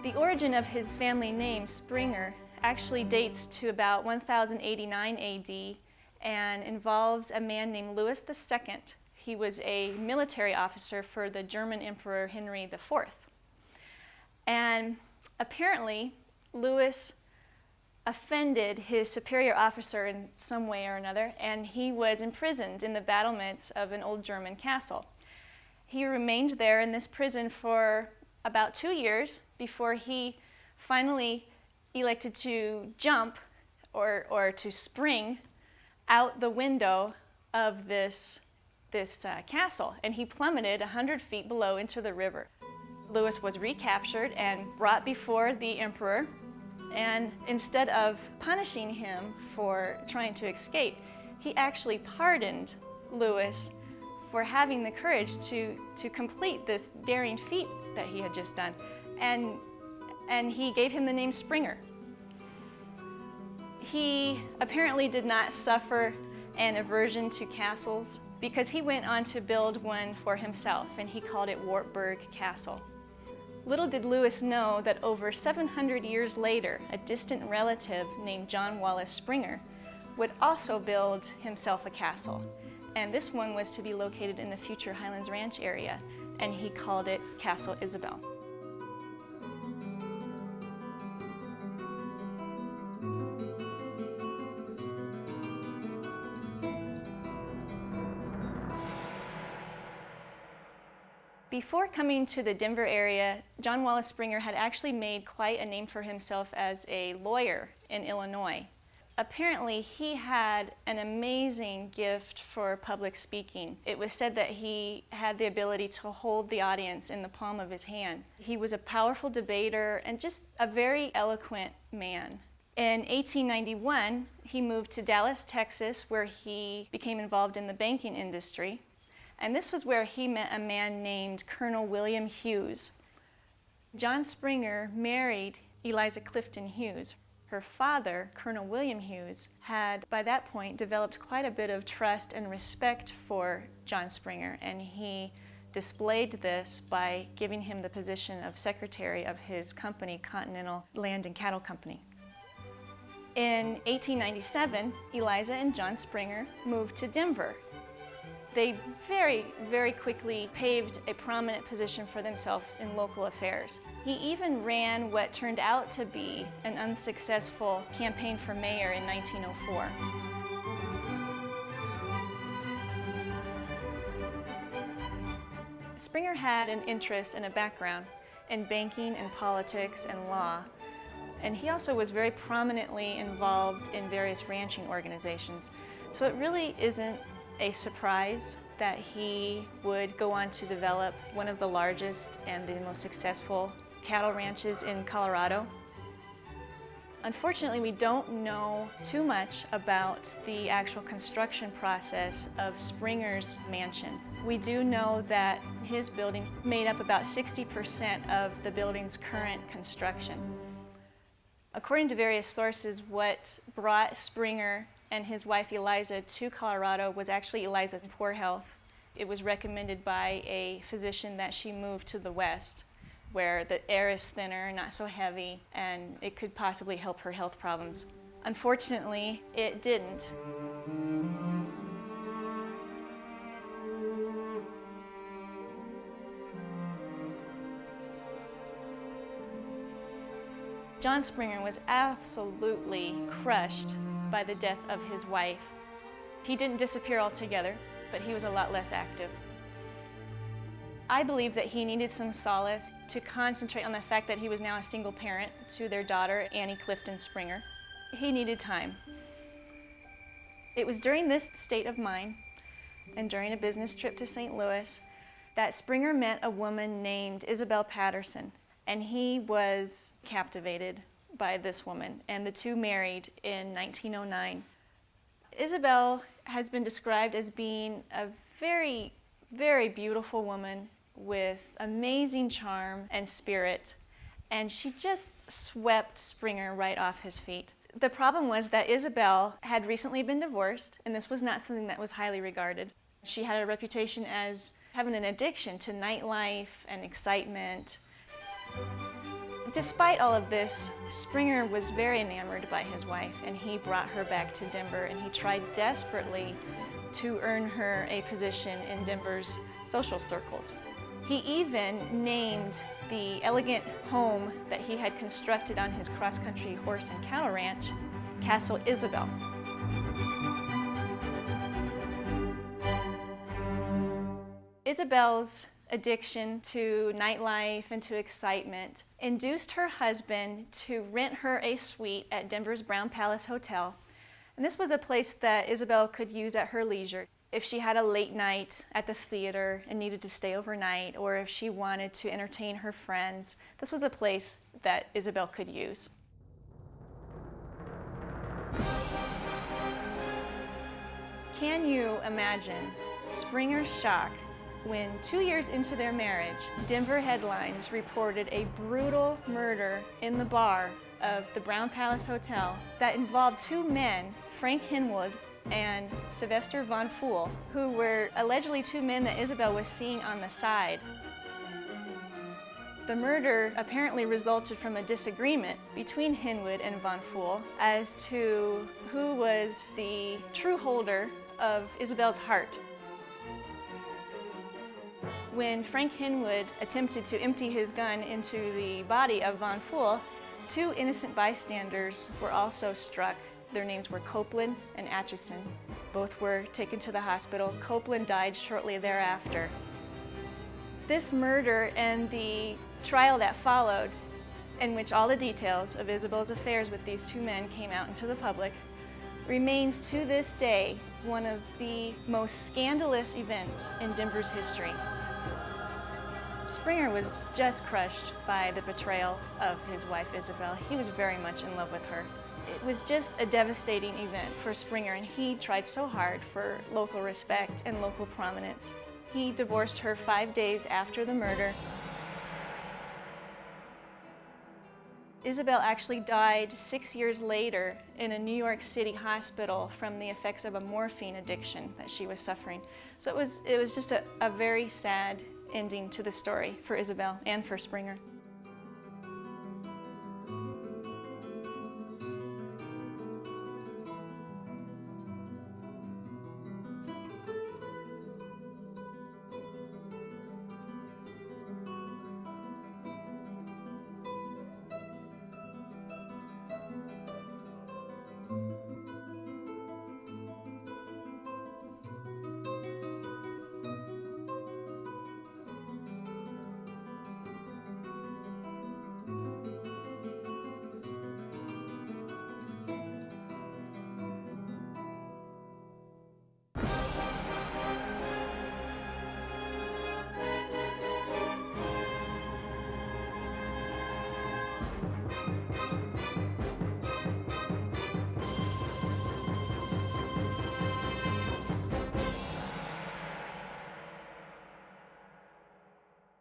The origin of his family name, Springer, actually dates to about 1089 AD and involves a man named Louis II. He was a military officer for the German Emperor Henry IV. And apparently, Louis offended his superior officer in some way or another, and he was imprisoned in the battlements of an old German castle. He remained there in this prison for about 2 years before he finally elected to jump or to spring out the window of this castle, and he plummeted 100 feet below into the river. Louis was recaptured and brought before the emperor, and instead of punishing him for trying to escape, he actually pardoned Louis for having the courage to complete this daring feat that he had just done. And he gave him the name Springer. He apparently did not suffer an aversion to castles because he went on to build one for himself, and he called it Wartburg Castle. Little did Louis know that over 700 years later, a distant relative named John Wallace Springer would also build himself a castle. And this one was to be located in the future Highlands Ranch area, and he called it Castle Isabel. Before coming to the Denver area, John Wallace Springer had actually made quite a name for himself as a lawyer in Illinois. Apparently, he had an amazing gift for public speaking. It was said that he had the ability to hold the audience in the palm of his hand. He was a powerful debater and just a very eloquent man. In 1891, he moved to Dallas, Texas, where he became involved in the banking industry. And this was where he met a man named Colonel William Hughes. John Springer married Eliza Clifton Hughes. Her father, Colonel William Hughes, had by that point developed quite a bit of trust and respect for John Springer, and he displayed this by giving him the position of secretary of his company, Continental Land and Cattle Company. In 1897, Eliza and John Springer moved to Denver. They very, very quickly paved a prominent position for themselves in local affairs. He even ran what turned out to be an unsuccessful campaign for mayor in 1904. Springer had an interest and a background in banking and politics and law, and he also was very prominently involved in various ranching organizations. So it really isn't a surprise that he would go on to develop one of the largest and the most successful cattle ranches in Colorado. Unfortunately, we don't know too much about the actual construction process of Springer's mansion. We do know that his building made up about 60% of the building's current construction. According to various sources, what brought Springer and his wife Eliza to Colorado was actually Eliza's poor health. It was recommended by a physician that she move to the west, where the air is thinner, not so heavy, and it could possibly help her health problems. Unfortunately, it didn't. John Springer was absolutely crushed by the death of his wife. He didn't disappear altogether, but he was a lot less active. I believe that he needed some solace to concentrate on the fact that he was now a single parent to their daughter, Annie Clifton Springer. He needed time. It was during this state of mind and during a business trip to St. Louis that Springer met a woman named Isabel Patterson, and he was captivated by this woman, and the two married in 1909. Isabel has been described as being a very, very beautiful woman with amazing charm and spirit, and she just swept Springer right off his feet. The problem was that Isabel had recently been divorced, and this was not something that was highly regarded. She had a reputation as having an addiction to nightlife and excitement. Despite all of this, Springer was very enamored by his wife, and he brought her back to Denver, and he tried desperately to earn her a position in Denver's social circles. He even named the elegant home that he had constructed on his cross-country horse and cattle ranch Castle Isabel. Isabel's addiction to nightlife and to excitement induced her husband to rent her a suite at Denver's Brown Palace Hotel. And this was a place that Isabel could use at her leisure. If she had a late night at the theater and needed to stay overnight, or if she wanted to entertain her friends, this was a place that Isabel could use. Can you imagine Springer's shock when 2 years into their marriage, Denver headlines reported a brutal murder in the bar of the Brown Palace Hotel that involved two men, Frank Hinwood and Sylvester Von Fool, who were allegedly two men that Isabel was seeing on the side. The murder apparently resulted from a disagreement between Hinwood and Von Fool as to who was the true holder of Isabel's heart. When Frank Hinwood attempted to empty his gun into the body of Von Fool, two innocent bystanders were also struck. Their names were Copeland and Atchison. Both were taken to the hospital. Copeland died shortly thereafter. This murder and the trial that followed, in which all the details of Isabel's affairs with these two men came out into the public, remains to this day one of the most scandalous events in Denver's history. Springer was just crushed by the betrayal of his wife Isabel. He was very much in love with her. It was just a devastating event for Springer, and he tried so hard for local respect and local prominence. He divorced her 5 days after the murder. Isabel actually died 6 years later in a New York City hospital from the effects of a morphine addiction that she was suffering. So it was just a very sad ending to the story for Isabel and for Springer.